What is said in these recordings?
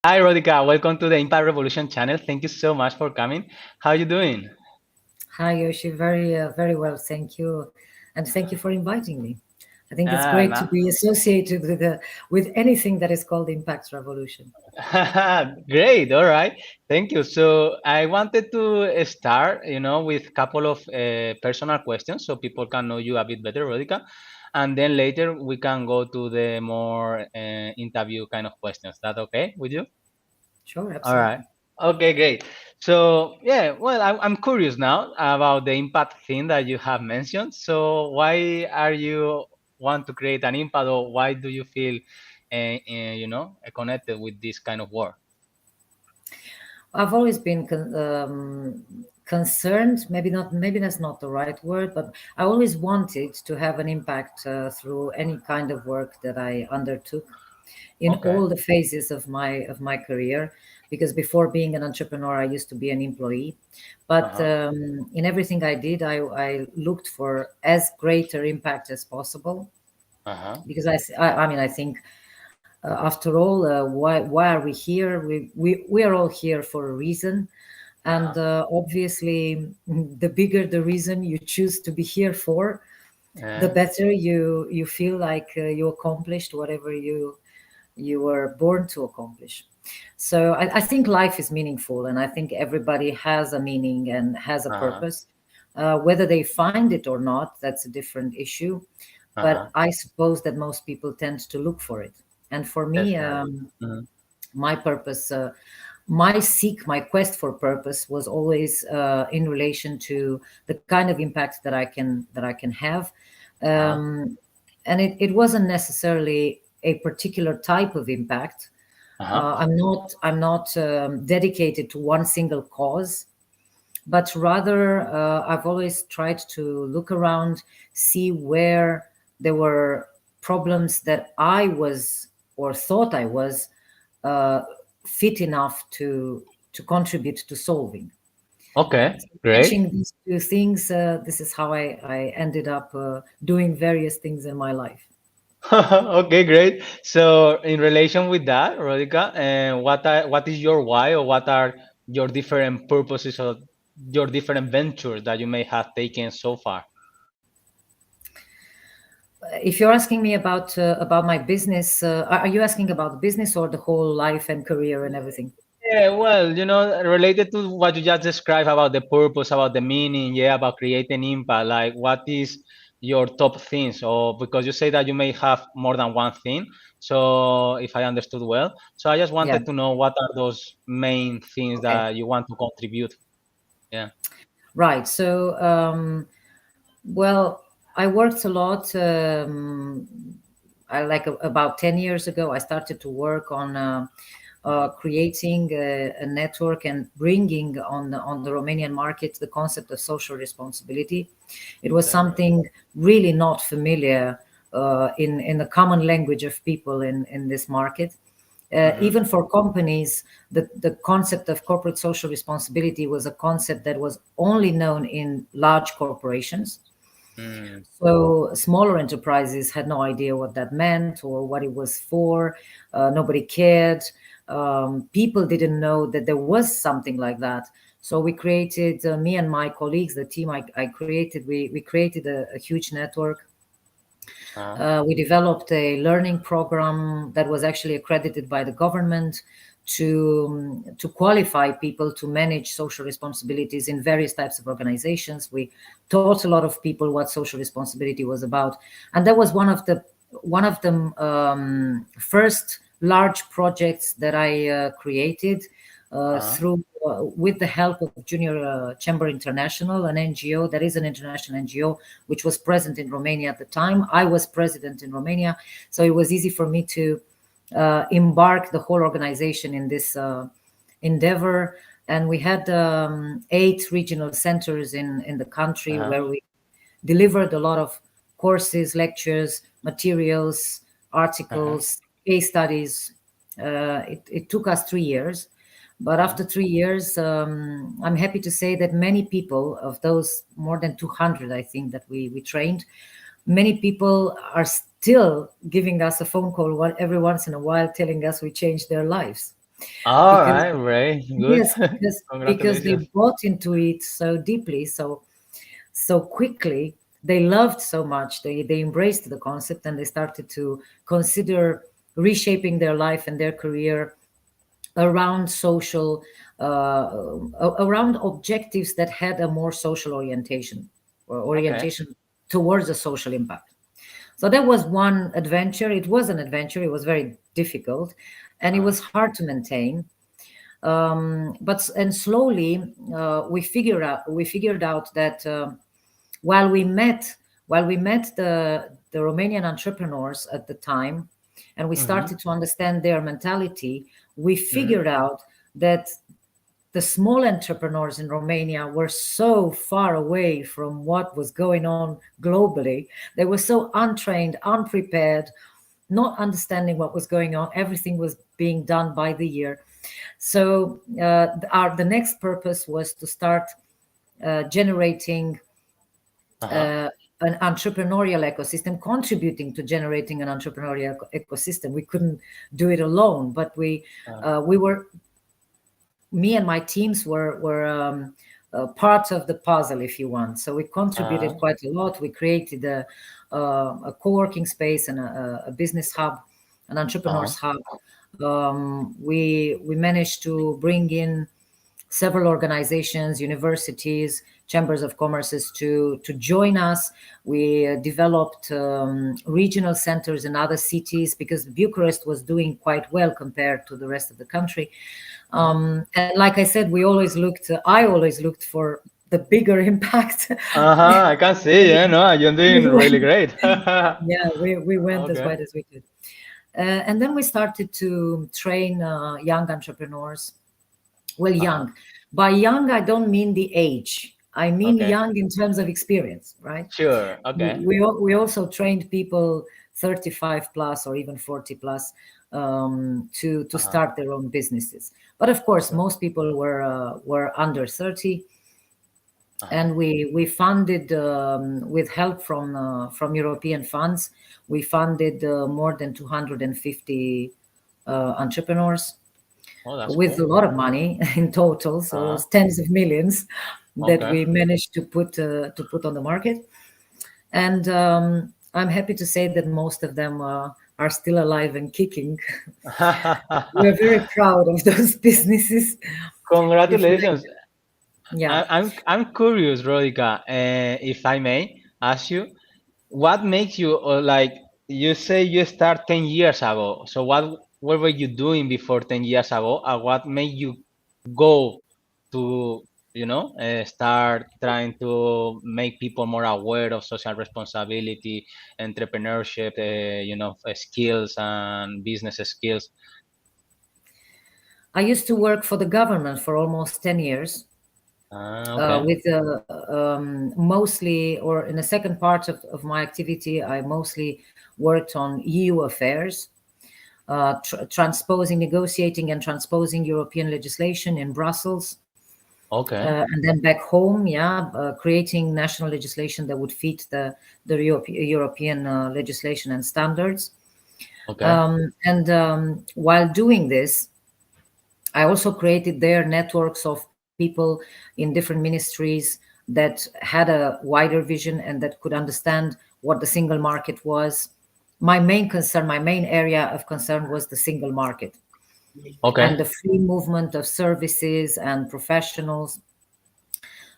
Hi, Rodica. Welcome to the Impact Revolution channel. Thank you so much for coming. How you doing? Hi, Yoshi. Very well. Thank you, and thank you for inviting me. I think it's Ah, great to no. be associated with anything that is called Impact Revolution. Great. All right. Thank you. So I wanted to start, with a couple of personal questions so people can know you a bit better, Rodica. And then later we can go to the more interview kind of questions. That okay with you? Sure, All right. absolutely. Okay, great. So, yeah, well, I'm curious now about the impact thing that you have mentioned. So, why are you want to create an impact, or why do you feel, connected with this kind of work? I've always been concerned. Maybe that's not the right word, but I always wanted to have an impact through any kind of work that I undertook in Okay. all the phases of my career. Because before being an entrepreneur, I used to be an employee. But Uh-huh. in everything I did, I looked for as greater impact as possible. Uh-huh. Because I mean, I think after all, why are we here? We are all here for a reason, and Uh-huh. obviously, the bigger the reason you choose to be here for, the Yeah. better you feel like you accomplished whatever you were born to accomplish. So I think life is meaningful, and I think everybody has a meaning and has a Uh-huh. purpose. Whether they find it or not, that's a different issue. Uh-huh. But I suppose that most people tend to look for it. And for me, Definitely. Mhm. my purpose, my quest for purpose was always in relation to the kind of impact that I can have, Uh-huh. um, and it wasn't necessarily a particular type of impact. Uh-huh. I'm not dedicated to one single cause, but rather I've always tried to look around, see where there were problems that I was or thought I was uh, fit enough to contribute to solving. Okay. Great. Matching these two things, this is how I ended up doing various things in my life. Okay, great. So, in relation with that, Rodica, what is your why, or what are your different purposes, or your different ventures that you may have taken so far? If you're asking me about my business, are you asking about the business or the whole life and career and everything? Yeah, well, related to what you just described about the purpose, about the meaning, yeah, about creating impact, like what is your top things? Or because you say that you may have more than one thing. So, if I understood well, so I just Yeah. wanted to know what are those main things Okay. that you want to contribute. Yeah. Right. So, well, I worked a lot. About 10 years ago, I started to work on creating a network and bringing on the Romanian market the concept of social responsibility. It was Okay. something really not familiar in the common language of people in this market. Mm-hmm. Even for companies, the concept of corporate social responsibility was a concept that was only known in large corporations. Mm. So smaller enterprises had no idea what that meant or what it was for. Nobody cared. People didn't know that there was something like that. So we created, me and my colleagues, the team I created, we created a huge network. Uh-huh. We developed a learning program that was actually accredited by the government to qualify people to manage social responsibilities in various types of organizations. We taught a lot of people what social responsibility was about, and that was one of the first large projects that I created Uh-huh. through with the help of Junior Chamber International, an NGO that is an international NGO which was present in Romania at the time. I was president in Romania, so it was easy for me to embark the whole organization in this endeavor. And we had 8 regional centers in the country Uh-huh. where we delivered a lot of courses, lectures, materials, Uh-huh. articles, case studies. It took us 3 years. But Uh-huh. after 3 years, I'm happy to say that many people, of those more than 200, I think, that we trained, many people are still giving us a phone call every once in a while telling us we changed their lives. All because right, Ray. Good. yes, because they Congratulations. bought into it so deeply, so quickly. They loved so much. They embraced the concept, and they started to consider reshaping their life and their career around social, around objectives that had a more social orientation, or Okay. orientation towards a social impact. So that was one adventure. It was an adventure. It was very difficult, and it Uh, was hard to maintain. But and slowly we figured out that while we met while we met the Romanian entrepreneurs at the time, and we mm-hmm, started to understand their mentality, we mm-hmm. figured out that the small entrepreneurs in Romania were so far away from what was going on globally. They were so untrained, unprepared, not understanding what was going on. Everything was being done by the year. So the next purpose was to start generating Uh-huh. uh, an entrepreneurial ecosystem, contributing to generating an entrepreneurial ecosystem. We couldn't do it alone, but Uh, we were me and my teams were part of the puzzle, if you want. So we uh, contributed quite a lot. We created a co-working space and a business hub, an uh-huh. entrepreneurs hub. We managed to bring in several organizations, universities, chambers of commerces to join us. We developed regional centers in other cities because Bucharest was doing quite well compared to the rest of the country. Uh-huh. And like I said, I always looked for the bigger impact. Uh-huh. I can see, yeah, no, you're doing we really went, great. yeah, we went as Okay. wide as we could. And then we started to train young entrepreneurs. Well, Uh-huh. young. By young, I don't mean the age. I mean Okay. young in terms of experience, right? Sure. Okay. We also trained people 35 plus or even 40 plus to Uh-huh. start their own businesses. But of course, Sure. most people were under 30, Uh-huh. and we funded with help from European funds. We funded more than 250 entrepreneurs Oh, that's with a cool. lot of money in total. So it Uh-huh. was tens of millions that Okay. we managed to put on the market. And I'm happy to say that most of them are still alive and kicking. We're very proud of those businesses. If we, Congratulations. yeah, I'm curious, Rodica, if I may ask you, what makes you like you say you start 10 years ago. So what were you doing before 10 years ago? And what made you go to, start trying to make people more aware of social responsibility, entrepreneurship, skills and business skills? I used to work for the government for almost 10 years. Okay. With mostly, or in the second part of my activity, I mostly worked on EU affairs, transposing, negotiating, and transposing European legislation in Brussels, Okay. and then back home, yeah, creating national legislation that would fit the European legislation and standards. Okay. And while doing this, I also created their networks of people in different ministries that had a wider vision and that could understand what the single market was. My main concern, my main area of concern was the single market Okay. and the free movement of services and professionals.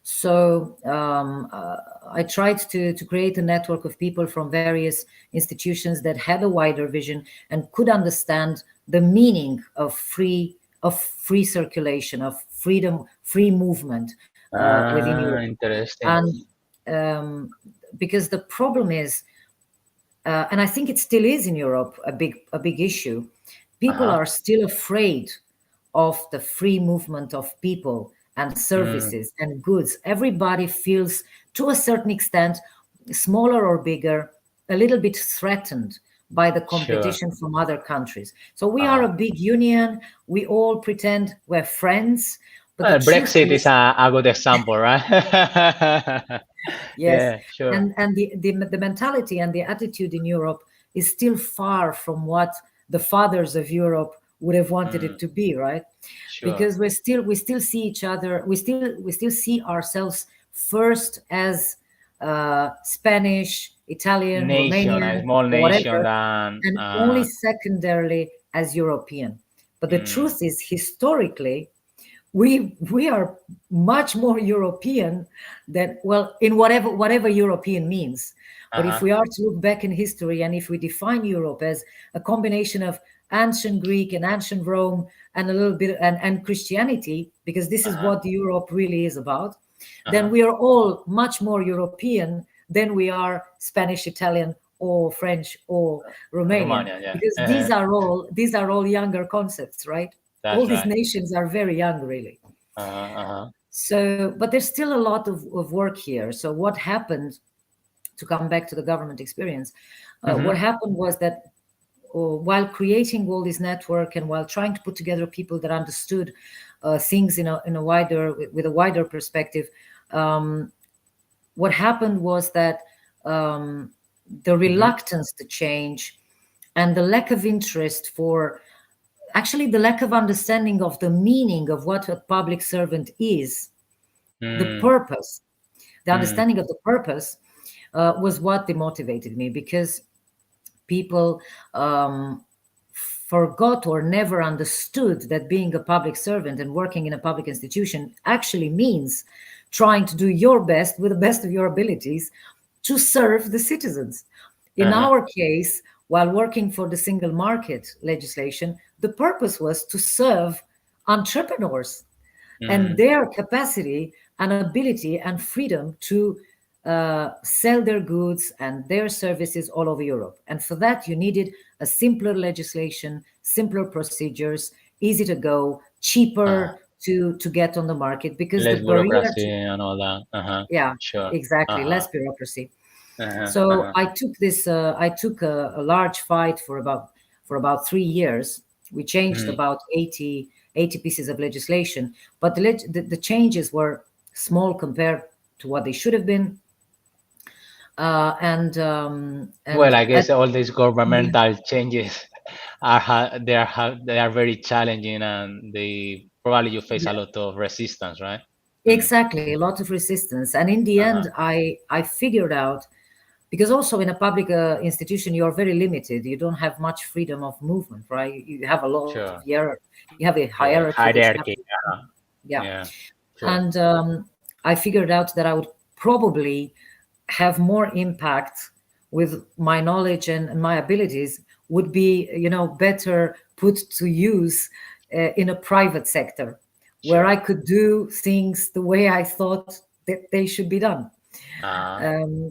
So I tried to create a network of people from various institutions that had a wider vision and could understand the meaning of free circulation, of freedom, free movement within Europe. Interesting. And because the problem is, and I think it still is in Europe, a big issue. People Uh-huh. are still afraid of the free movement of people and Mm, services and goods. Everybody feels, to a certain extent, smaller or bigger, a little bit threatened by the sure. competition from other countries. So we are Uh-huh. a big union. We all pretend we're friends, but the truth Brexit is is, a good example, right? yes, Yeah, sure. and the mentality and the attitude in Europe is still far from what the fathers of Europe would have wanted Mm, it to be, right? sure. Because we still see each other, we still see ourselves first as Spanish, Italian, Nation, a Romanian, small or nation whatever, than and only secondarily as European. But the mm, truth is, historically, we are much more European than, well, in whatever European means. But if uh-huh, we are to look back in history, and if we define Europe as a combination of ancient Greek and ancient Rome and a little bit and Christianity, because this is uh-huh, what Europe really is about, then uh-huh. we are all much more European than we are Spanish, Italian, or French, or Romanian, Romania, yeah. because these are all younger concepts, right? All That's these right. nations are very young, really. Uh-huh, uh-huh. So, but there's still a lot of work here. So what happened, to come back to the government experience, what Mm-hmm. happened was that while creating all this network and while trying to put together people that understood things in a wider, with a wider perspective, um, what happened was that the Mm-hmm. reluctance to change and the lack of interest for, actually, the lack of understanding of the meaning of what a public servant is, the Mm, purpose, the mm, understanding of the purpose, was what demotivated me, because people forgot or never understood that being a public servant and working in a public institution actually means trying to do your best with the best of your abilities to serve the citizens. In uh-huh. our case, while working for the single market legislation, the purpose was to serve entrepreneurs and Mm, their capacity and ability and freedom to sell their goods and their services all over Europe. And for that, you needed a simpler legislation, simpler procedures, easy to go, uh-huh. cheaper to get on the market, because the Less barrier bureaucracy to, and all that. Uh-huh. yeah, Sure. exactly, Uh-huh. less bureaucracy. Uh-huh. So Uh-huh. I took a large fight for about 3 years. We changed Mm-hmm. about 80 pieces of legislation, but the changes were small compared to what they should have been. Well, And I at guess all these yeah, governmental changes they are very challenging, and they probably you face a yeah, lot of resistance, right? Mm, exactly, a lot of resistance. And in the end, uh-huh. I figured out, because also in a public institution you're very limited, you don't have much freedom of movement, right? You have a lot of Sure. you have a Yeah. hierarchy that you have Hierarchy. to, Uh-huh. yeah. Yeah. Sure. And I figured out that I would probably have more impact with my knowledge and my abilities would be, better put to use in a private sector, where I Sure. could do things the way I thought that they should be done. Uh-huh.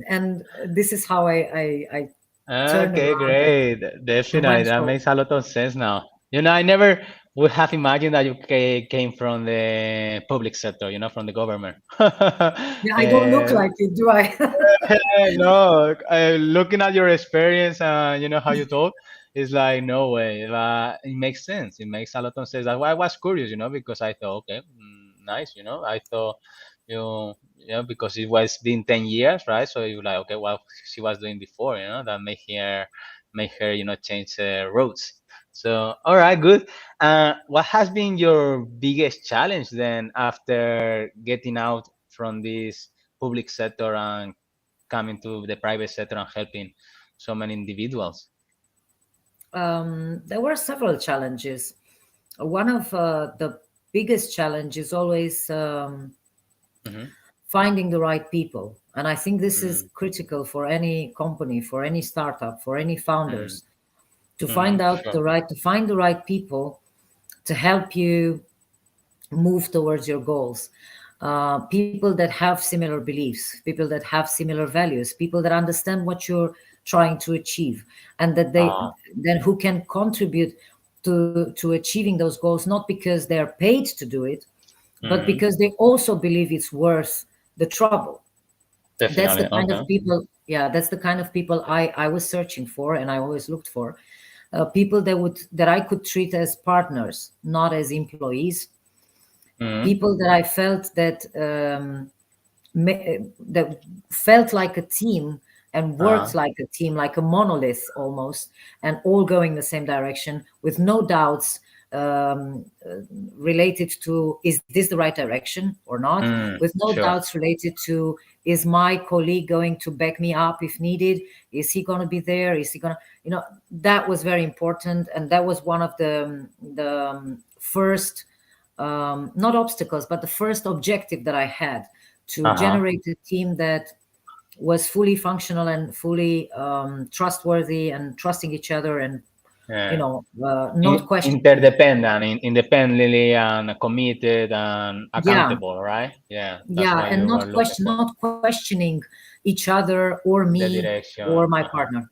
And this is how I turned Okay, around and, great. and Definitely. went That for. makes a lot of sense now. I never would have imagined that you came from the public sector, from the government. Yeah, I don't look like it, do I? No, looking at your experience and how you talk, it's like no way. It makes sense. It makes a lot of sense. That's why I was curious, because I thought, okay, nice. I thought because it was been 10 years, right? So you like, okay, what she was doing before, that make her change roads. So all right, good. What has been your biggest challenge then after getting out from this public sector and coming to the private sector and helping so many individuals? There were several challenges. One of the biggest challenges is always Mm-hmm. finding the right people. And I think this is Mm, critical for any company, for any startup, for any mm, founders, to mm-hmm. Sure. find the right people to help you move towards your goals. People that have similar beliefs, people that have similar values, people that understand what you're trying to achieve, and that they Uh, then who can contribute to achieving those goals, not because they're paid to do it, but mm-hmm. because they also believe it's worth the trouble. That's the Definitely. kind of Okay. people, yeah, that's the kind of people I was searching for, and I always looked for. People that I could treat as partners, not as employees. Mm-hmm. People that I felt that felt like a team and worked Uh, like a team, like a monolith almost, and all going the same direction with no doubts, related to, is this the right direction or not, with no Sure. doubts related to, is my colleague going to back me up if needed, is he going to be there, is he going to, that was very important. And that was one of the first, not obstacles, but the first objective that I had, to generate a team that was fully functional and fully trustworthy and trusting each other, and not questioning. Interdependent, independently and committed and Yeah, accountable, right? Yeah, that's yeah, what and you were looking for. not questioning each other or The me or direction. my partner.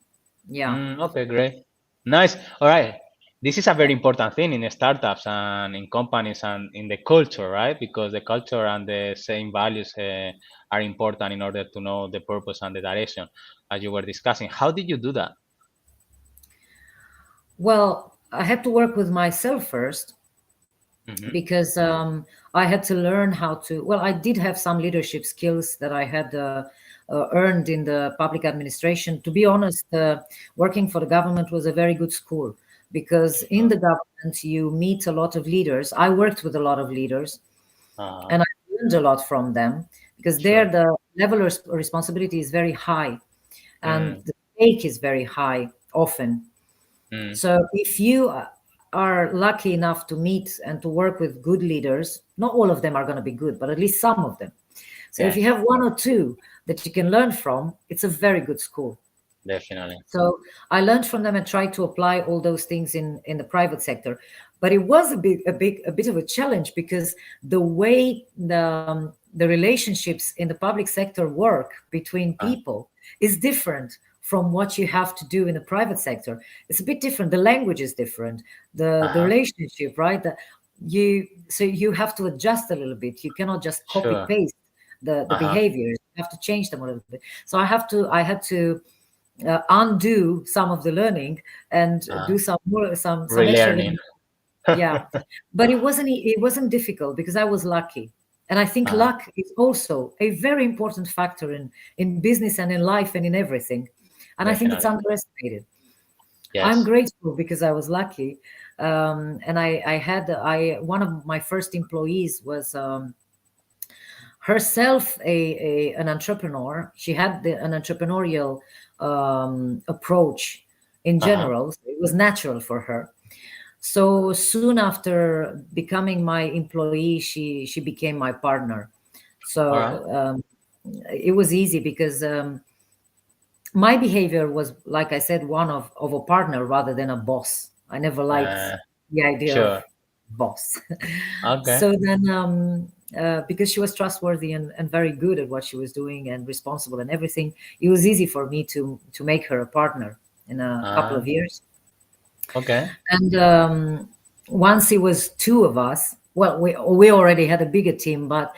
Yeah. Okay, great. Nice. All right. This is a very important thing in startups and in companies and in the culture, right? Because the culture and the same values are important in order to know the purpose and the direction, as you were discussing. How did you do that? Well, I had to work with myself first, Mm-hmm. because I had to learn how to. Well, I did have some leadership skills that I had earned in the public administration. To be honest, working for the government was a very good school, because in Sure. the government you meet a lot of leaders. I worked with a lot of leaders, Uh-huh. and I learned a lot from them, because there Sure. the level of responsibility is very high, and Mm, the stake is very high often. mm, So if you are lucky enough to meet and to work with good leaders, not all of them are going to be good, but at least some of them. So if you yes, have one or two that you can learn from, it's a very good school. definitely. So I learned from them and tried to apply all those things in the private sector. But it was a bit of a challenge, because the way the relationships in the public sector work between Uh, people is different from what you have to do in the private sector. It's a bit different. The language is different. The uh-huh. relationship, right? So you have to adjust a little bit. You cannot just copy Sure. paste the Uh-huh. behaviors. You have to change them a little bit. So I had to undo some of the learning and Uh-huh. do some extra Relearning. learning. Yeah, but it wasn't difficult, because I was lucky. And I think Uh-huh. luck is also a very important factor in business and in life and in everything. And I think it's Definitely. underestimated. I'm Yes. grateful because I was lucky. And I one of my first employees was herself an entrepreneur. She had an entrepreneurial approach in Uh-huh. general. So it was natural for her. So soon after becoming my employee, she became my partner. All right. So it was easy, because my behavior was, like I said, one of a partner rather than a boss. I never liked Uh, the idea of sure. boss. Okay. So then, because she was trustworthy and very good at what she was doing and responsible and everything, it was easy for me to make her a partner in a couple Uh, of years. okay. And once it was two of us, well, we already had a bigger team, but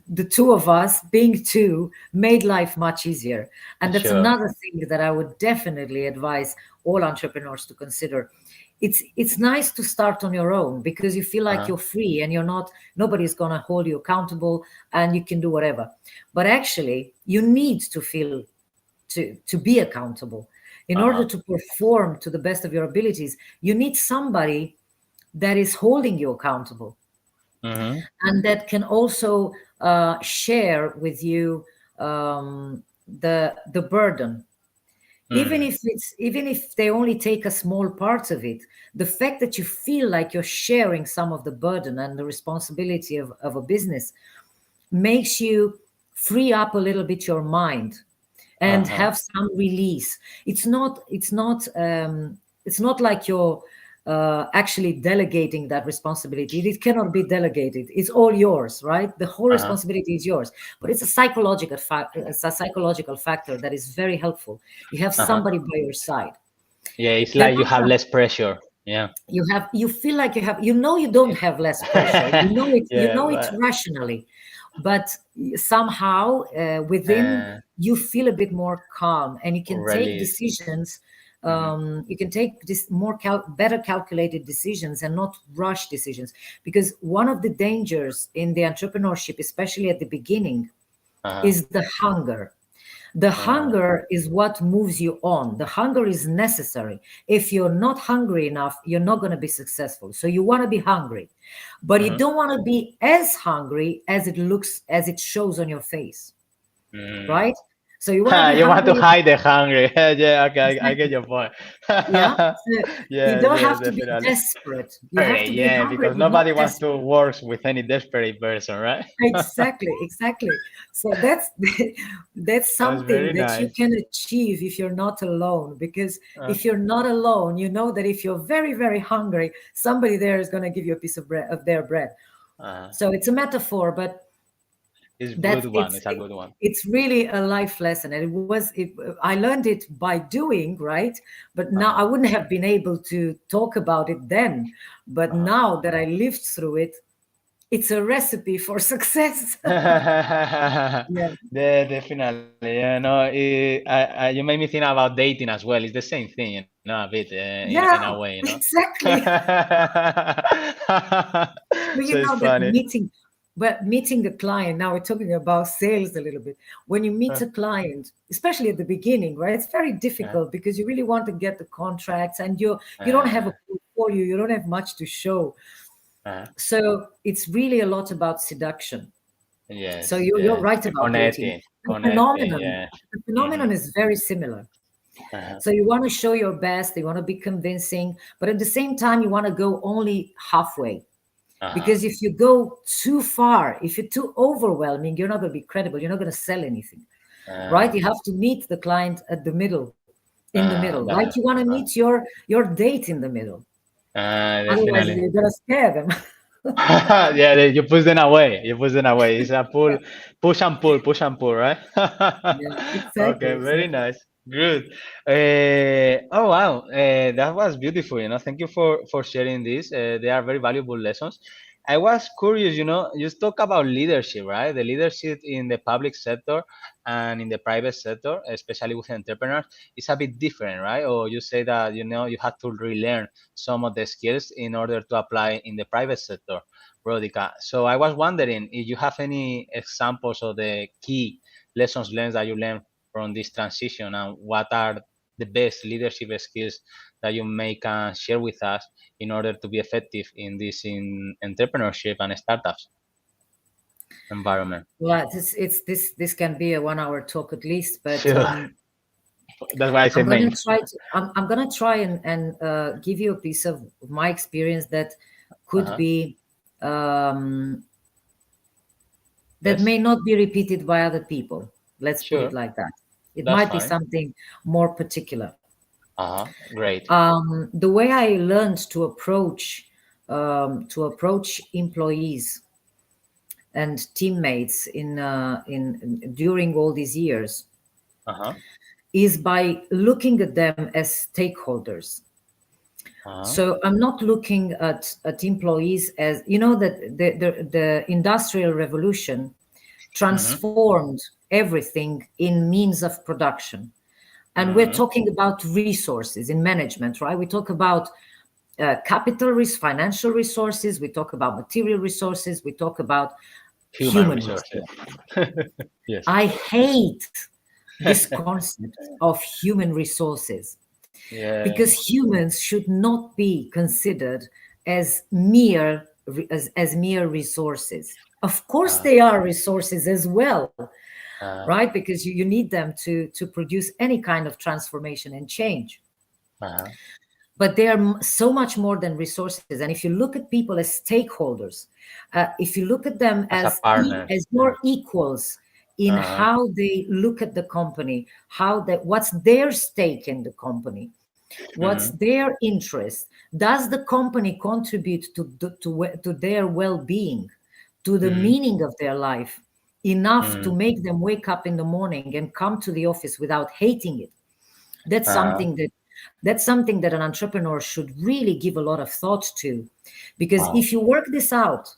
the two of us being two made life much easier. And that's Sure. another thing that I would definitely advise all entrepreneurs to consider. It's nice to start on your own, because you feel like Uh-huh. you're free and nobody's going to hold you accountable, and you can do whatever. But actually you need to feel to be accountable. In order Uh-huh. to perform to the best of your abilities, you need somebody that is holding you accountable, Mm-hmm. and that can also share with you the burden. Mm. Even if they only take a small part of it, the fact that you feel like you're sharing some of the burden and the responsibility of a business makes you free up a little bit your mind and Uh-huh. have some release. It's not like you're actually delegating that responsibility. It cannot be delegated. It's all yours, right? The whole Uh-huh. responsibility is yours. But it's a psychological factor that is very helpful. You have Uh-huh. somebody by your side. Yeah, it's Then like you have less pressure. Yeah. you feel like you don't have less pressure. You Yeah, know it but rationally, but somehow within uh, you feel a bit more calm, and you can take release. decisions. Mm-hmm. You can take this better calculated decisions and not rush decisions, because one of the dangers in the entrepreneurship, especially at the beginning, Uh-huh. is the hunger. The uh, hunger is what moves you on. The hunger is necessary. If you're not hungry enough, you're not going to be successful. So you want to be hungry, but you mhm, don't want to be as hungry as it looks, as it shows on your face, mm. right? So you want to be You want to hungry. hide the hungry. Yeah, okay, I get Exactly. your point. Yeah. So you Yes, don't yes, have to be definitely. desperate. You have Okay, to be yeah, hungry, because but not nobody wants to desperate. work with any desperate person, right? Exactly. So that's that's That's something very that you nice. can achieve if you're not alone. Because Uh, if you're not alone, you know that if you're very, very hungry, somebody there is going to give you a piece of bread, of their bread. uh, So it's a metaphor, but it's a good that's one. It's a good one. it's really a life lesson, and I learned it by doing, right? But now Uh, I wouldn't have been able to talk about it then, but uh. now that I lived through it, it's a recipe for success. Yeah. Definitely, you made me think about dating as well. It's the same thing, a bit in a way, Yeah, exactly. So But it's you know that funny. meeting a client, now we're talking about sales a little bit. When you Uh, meet a client, especially at the beginning, right, it's very uh, difficult because you really want to get the contracts, and you don't have uh, a portfolio, you don't have much to show. uh, So it's really a lot about seduction. So yes, you're yes. right about dating. Connecting, The connecting. phenomenon, Yeah. the Hmm. phenomenon is very similar. Uh-huh. So you want to show your best, you want to be convincing, but at the same time, you want to go only halfway. Uh-huh. Because if you go too far, if you're too overwhelming, you're not going to be credible. You're not going to sell anything, right? Uh, You have to meet the client at the middle, in the middle, that, like you want to uh, meet your date in the middle. Otherwise, definitely. you're going to scare them. Yeah, you push them away. You push them away. It's a push and pull, right? Yeah, exactly, Okay, very exactly. nice. Good. Oh wow, that was beautiful. Thank you for sharing this. They are very valuable lessons. I was curious. You talk about leadership, right? The leadership in the public sector and in the private sector, especially with entrepreneurs, is a bit different, right? Or you say that you have to relearn some of the skills in order to apply in the private sector, Rodica. So I was wondering if you have any examples of the key lessons learned that you learned from this transition, and what are the best leadership skills that you may can share with us in order to be effective in this in entrepreneurship and startups environment. Well, this can be a 1 hour talk at least, but Sure. That's why I say main. I'm gonna try and give you a piece of my experience that could Uh-huh. be that Yes. may not be repeated by other people. Let's put it Sure. like that. It That's might be fine. something more particular. Uh-huh. Great. The way I learned to approach employees and teammates in during all these years Uh-huh. is by looking at them as stakeholders. Uh-huh. So I'm not looking at employees as, that the industrial revolution Mm-hmm. transformed everything in means of production. And we're Mm-hmm. talking about resources in management, right? We talk about capital risk, financial resources, we talk about material resources, we talk about Human human resources. resources. Yes. I hate this concept of human resources, Yeah. because humans should not be considered as mere resources. Of course, Uh, they are resources as well, uh, right? Because you need them to produce any kind of transformation and change. uh, But they are so much more than resources. And if you look at people as stakeholders, if you look at them as a as partner. as Yeah. your equals in Uh, how they look at the company, what's their stake in the company, what's mm-hmm. their interest, does the company contribute to their well-being, to the Mm-hmm. meaning of their life, enough to Mm-hmm. make them wake up in the morning and come to the office without hating it. that's Uh, something that that's something that an entrepreneur should really give a lot of thought to. Because wow. if you work this out,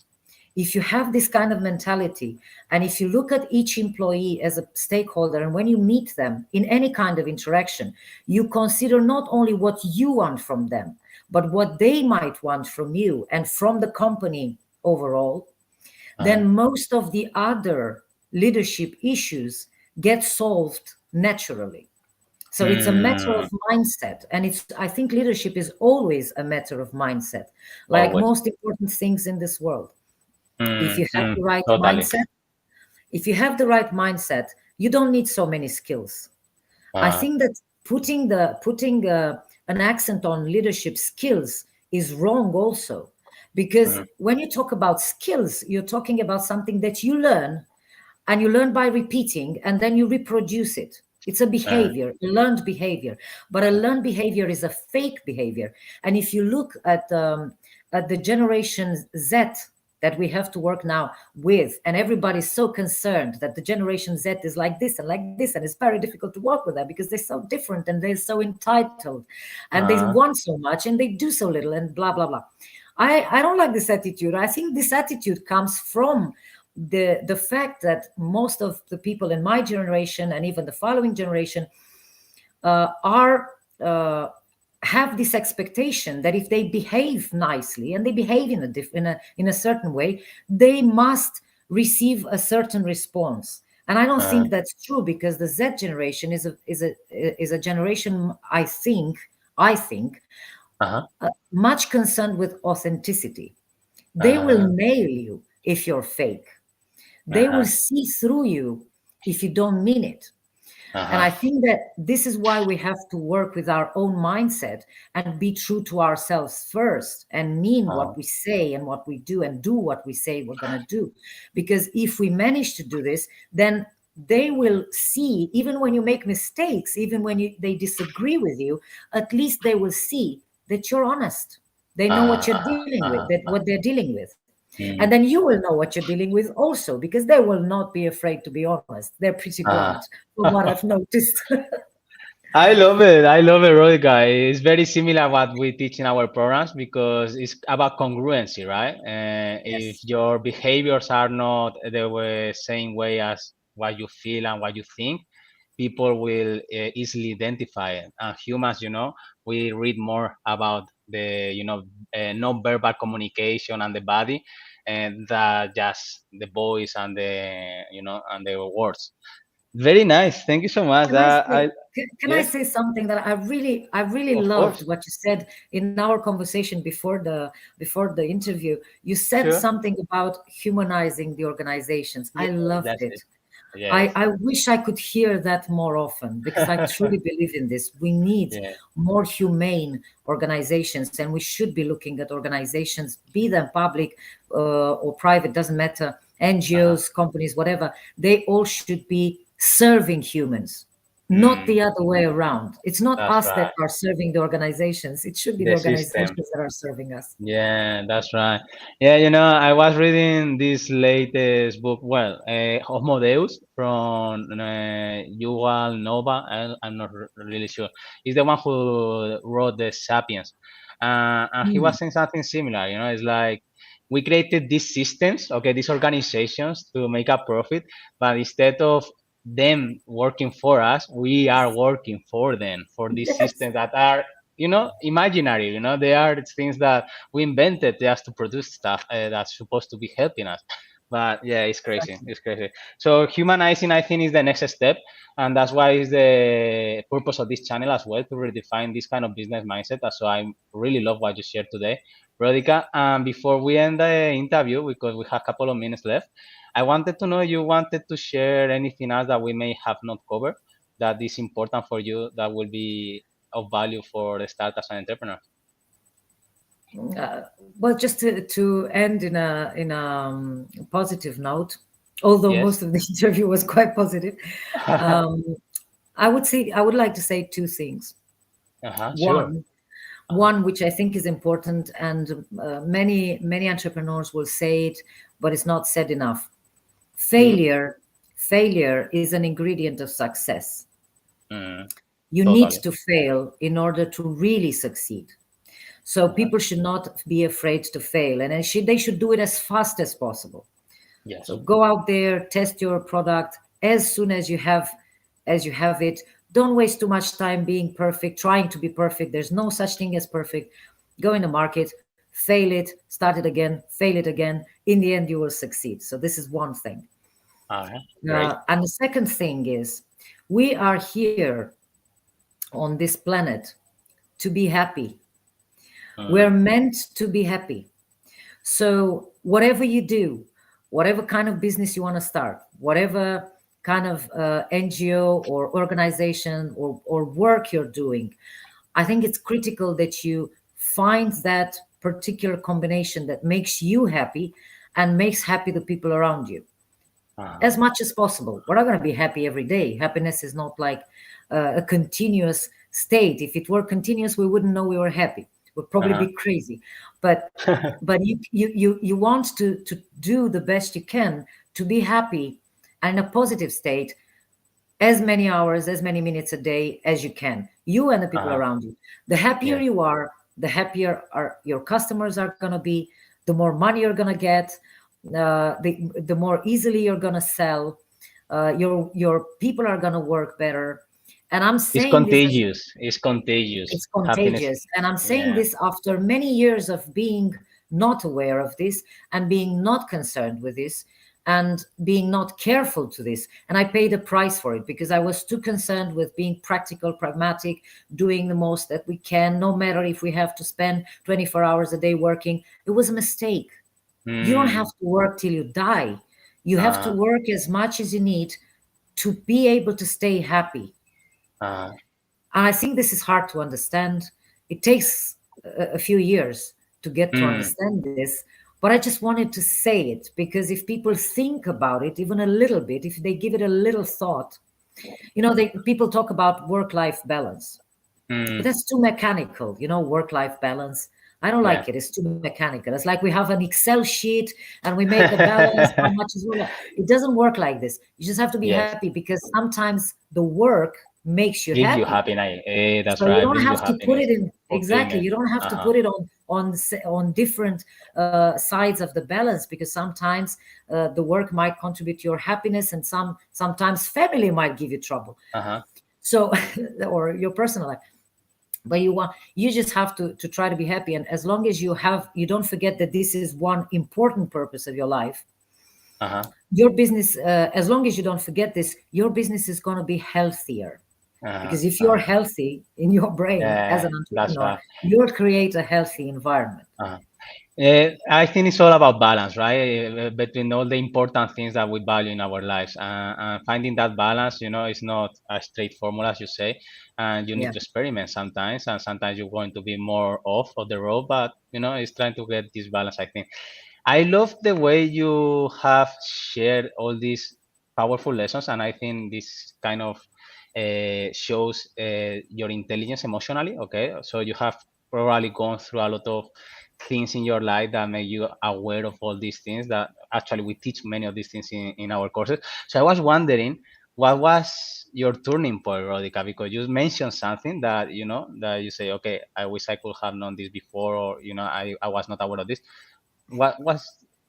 if you have this kind of mentality, and if you look at each employee as a stakeholder, and when you meet them in any kind of interaction, you consider not only what you want from them, but what they might want from you and from the company overall, Uh, then most of the other leadership issues get solved naturally. So it's a matter Mm, of mindset. And I think leadership is always a matter of mindset, like always. most important things in this world. If you have the right Totally. mindset, if you have the right mindset, you don't need so many skills. I Uh, think that putting an accent on leadership skills is wrong also, because mm, when you talk about skills, you're talking about something that you learn, and you learn by repeating, and then you reproduce it. It's a uh, behavior, a learned behavior, but a learned behavior is a fake behavior. And if you look at the generation Z that we have to work now with, and everybody's so concerned that the generation Z is like this and like this, and it's very difficult to work with them because they're so different and they're so entitled and they uh, want so much and they do so little and blah blah blah. I don't like this attitude. I think this attitude comes from the fact that most of the people in my generation and even the following generation are have this expectation that if they behave nicely and they behave in a certain way, they must receive a certain response. And I don't uh, think that's true, because the Z generation is a generation, I think uh-huh, much concerned with authenticity. They will uh, nail you if you're fake. They will uh-huh, see through you if you don't mean it. And uh-huh, I think that this is why we have to work with our own mindset and be true to ourselves first and mean uh, what we say and what we do and do what we say we're going to do. Because if we manage to do this, then they will see, even when you make mistakes, even when they disagree with you, at least they will see that you're honest. They know what you're dealing with, that what they're dealing with. And then mm, you will know what you're dealing with also, because they will not be afraid to be honest. They're pretty blunt, uh. from what I've noticed. I love it. I love it, Rodica. It's very similar what we teach in our programs because it's about congruency, right? If Yes, your behaviors are not same way as what you feel and what you think, people will easily identify it. And humans, we read more about the, non-verbal communication and the body, and that just the voice and the words. Very nice. Thank you so much. can I say, can I Yes, say something that I really of loved course. what you said in our conversation before the interview. You said Sure. something about humanizing the organizations. I Yeah, loved that's it. it. I, Yes. I wish I could hear that more often, because I truly believe in this. We need Yeah. more humane organizations, and we should be looking at organizations, be them public or private, doesn't matter, Uh-huh. NGOs, companies, whatever. They all should be serving humans, not Mm, the other way around. It's not that's us that right. are serving the organizations, it should be the The system. organizations that are serving us. Yeah, that's right. Yeah, I was reading this latest book, well, Homo Deus from Yuval Nova. I'm not really sure. He's the one who wrote the Sapiens. And he Mm. was saying something similar, it's like we created these systems, okay, these organizations to make a profit, but instead of them working for us, we are working for them, for these Yes, systems that are, imaginary, they are things that we invented just to produce stuff that's supposed to be helping us. But yeah, it's crazy. exactly. It's crazy. So humanizing, I think, is the next step, and that's why is the purpose of this channel as well, to redefine this kind of business mindset. So I really love what you shared today, Rodica. And before we end the interview, because we have a couple of minutes left, I wanted to know, you wanted to share anything else that we may have not covered that is important for you, that will be of value for the startups and entrepreneurs. Uh, well, just to end in a positive note, although Yes. most of the interview was quite positive, um, I would like to say two things. Sure. One, Uh-huh. one which I think is important, and many entrepreneurs will say it, but it's not said enough. Mm, Failure is an ingredient of success. mm, You need totally. to fail in order to really succeed. So Uh-huh. people should not be afraid to fail, and they should do it as fast as possible. So Yes. go out there, test your product as soon as you have it. Don't waste too much time being perfect, trying to be perfect. There's no such thing as perfect. Go in the market, fail it, start it again, fail it again. In the end, you will succeed. So this is one thing. All right. Great. And the second thing is, We are here on this planet to be happy. We're Mm, meant to be happy. So, whatever you do, whatever kind of business you want to start, whatever kind of NGO or organization or work you're doing, I think it's critical that you find that particular combination that makes you happy and makes happy the people around you uh-huh, as much as possible. We're not going to be happy every day. Happiness is not like a continuous state. If it were continuous, we wouldn't know we were happy. We'd probably uh-huh. be crazy. But you want to do the best you can to be happy and in a positive state as many hours, as many minutes a day as you can, you and the people Uh-huh. around you. The happier Yes. you are, the happier your customers are going to be, the more money you're going to get, the more easily you're going to sell, your people are going to work better. And I'm It's saying this as contagious. It's contagious. it's Happiness. contagious. And I'm saying Yeah. this after many years of being not aware of this and being not concerned with this and being not careful to this. And I paid a price for it because I was too concerned with being practical, pragmatic, doing the most that we can, no matter if we have to spend 24 hours a day working. It was a mistake. You don't have Mm. to work till you die. You have to Uh, work as much as you need to be able to stay happy. uh, And I think this is hard to understand. It takes a few years to get to mm, understand this. But I just wanted to say it because if people think about it even a little bit, if they give it a little thought, people talk about work-life balance, but mm. that's too mechanical, work-life balance. I don't Yeah. like it. It's too mechanical. It's like we have an Excel sheet and we make a balance. How much is work? It doesn't work like this. You just have to be Yes. happy because sometimes the work makes you Gives you happy. happiness. That's So you right. don't Brings you have to put happiness. it in exactly. Fulfillment. You don't have to Uh-huh. put it on different sides of the balance because sometimes the work might contribute to your happiness, and sometimes family might give you trouble. Uh-huh. So or your personal life. But you just have to try to be happy, and as long as you don't forget that this is one important purpose of your life. Uh-huh. Your business, as long as you don't forget this, your business is going to be healthier. Uh-huh. Because if you're Uh-huh. healthy in your brain as Yeah, an that's entrepreneur, right. you'll create a healthy environment. Uh-huh. I think it's all about balance, right? Between all the important things that we value in our lives, and finding that balance, is not a straight formula, as you say, and you need Yeah. to experiment sometimes, and sometimes you're going to be more off of the road, but it's trying to get this balance, I think. I love the way you have shared all these powerful lessons, and I think this kind of shows your intelligence emotionally. Okay, so you have probably gone through a lot of things in your life that make you aware of all these things. That actually we teach many of these things in our courses. So I was wondering, what was your turning point, Rodica? Because you mentioned something that that you say, okay, I wish I could have known this before, or I was not aware of this. What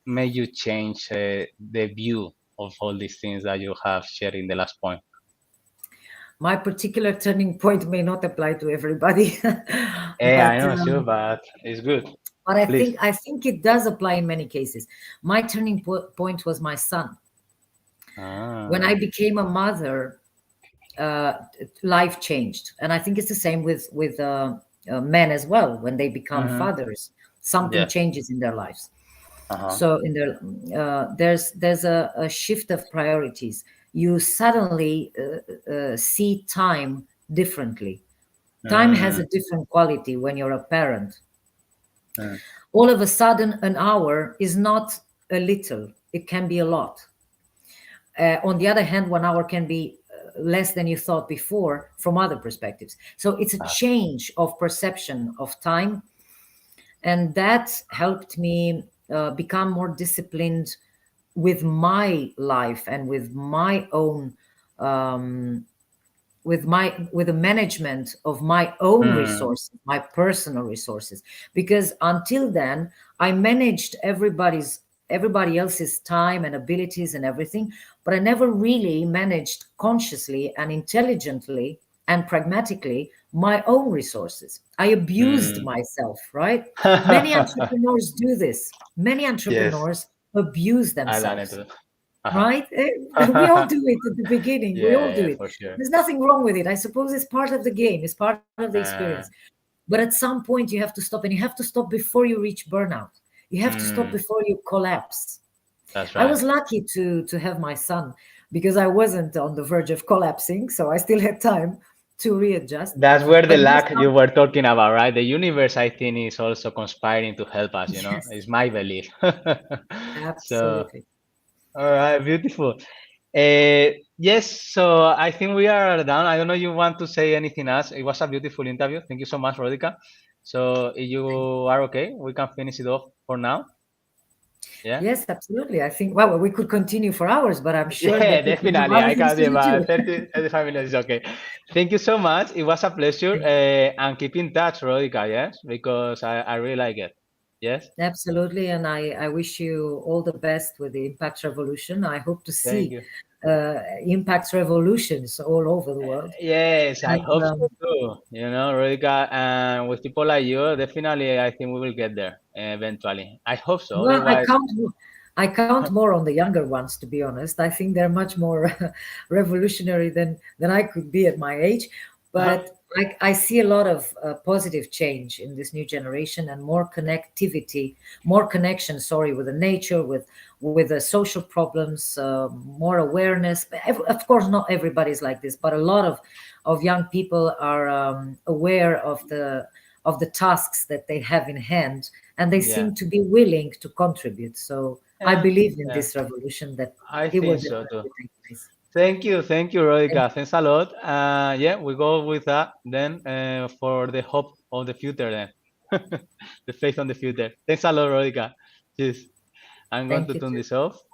made you change the view of all these things that you have shared in the last point? My particular turning point may not apply to everybody, Hey, I'm but not sure, but it's good. but I Please. think I think it does apply in many cases. My turning point was my son. When I Ah, became a mother, uh, life changed, and I think it's the same with men as well. When they become mm-hmm. fathers, something Yes. changes in their lives. Uh-huh. So in their there's a shift of priorities. You suddenly see time differently. Time has Mm, a different quality when you're a parent. mm, All of a sudden, an hour is not a little; it can be a lot. On the other hand, 1 hour can be less than you thought before from other perspectives. So it's a ah, change of perception of time, and that helped me become more disciplined with my life and with my own um, with the management of my own mm, resources, my personal resources. Because until then, I managed everybody else's time and abilities and everything, but I never really managed consciously and intelligently and pragmatically my own resources. I abused mm. myself, right? Many entrepreneurs do this. Many Yes, entrepreneurs abuse I learned themselves. it. Uh-huh. right? We all do it at the beginning. We all Yeah, do yeah, it. for sure. There's nothing wrong with it. I suppose it's part of the game, it's part of the experience. Uh, But at some point, you have to stop, and you have to stop before you reach burnout. You have to stop mm, before you collapse. that's I right. was lucky to have my son because I wasn't on the verge of collapsing, so I still had time to readjust. That's where the But yes, luck you were talking about, right? The universe, I think, is also conspiring to help us, you know, yes, it's my belief. So, absolutely. all right, beautiful. Yes, so I think we are done. I don't know if you want to say anything else. It was a beautiful interview. Thank you so much, Rodica. So, if you are okay, we can finish it off for now. Yeah. Yes, absolutely. I think, well, we could continue for hours, but I'm sure Yeah, that people have definitely. other I things can to be do too. about 35 minutes is okay. Thank you so much. It was a pleasure. And keep in touch, Rodica, yes? Because I really like it. Yes? Absolutely. And I wish you all the best with the Impact Revolution. I hope to Thank see you. Impact revolutions all over the world. Yes, I And hope so too. You know, Rodica, and with people like you, definitely, I think we will get there eventually. I hope so. well, Otherwise, I count more on the younger ones, to be honest. I think they're much more revolutionary than I could be at my age. But I see a lot of positive change in this new generation and more connectivity, more connection, sorry, with the nature, with the social problems, more awareness. But of course, not everybody's like this, but a lot of young people are aware of the tasks that they have in hand, and they yeah. seem to be willing to contribute. So I Yeah, believe in yeah. this revolution that I it will think so too. definitely take place. Thank you, Thank Rodica. Thanks a lot. Yeah, we go with that then for the hope of the future then. The faith on the future. Thanks a lot, Rodica. Cheers. I'm going thank to you turn too. this off.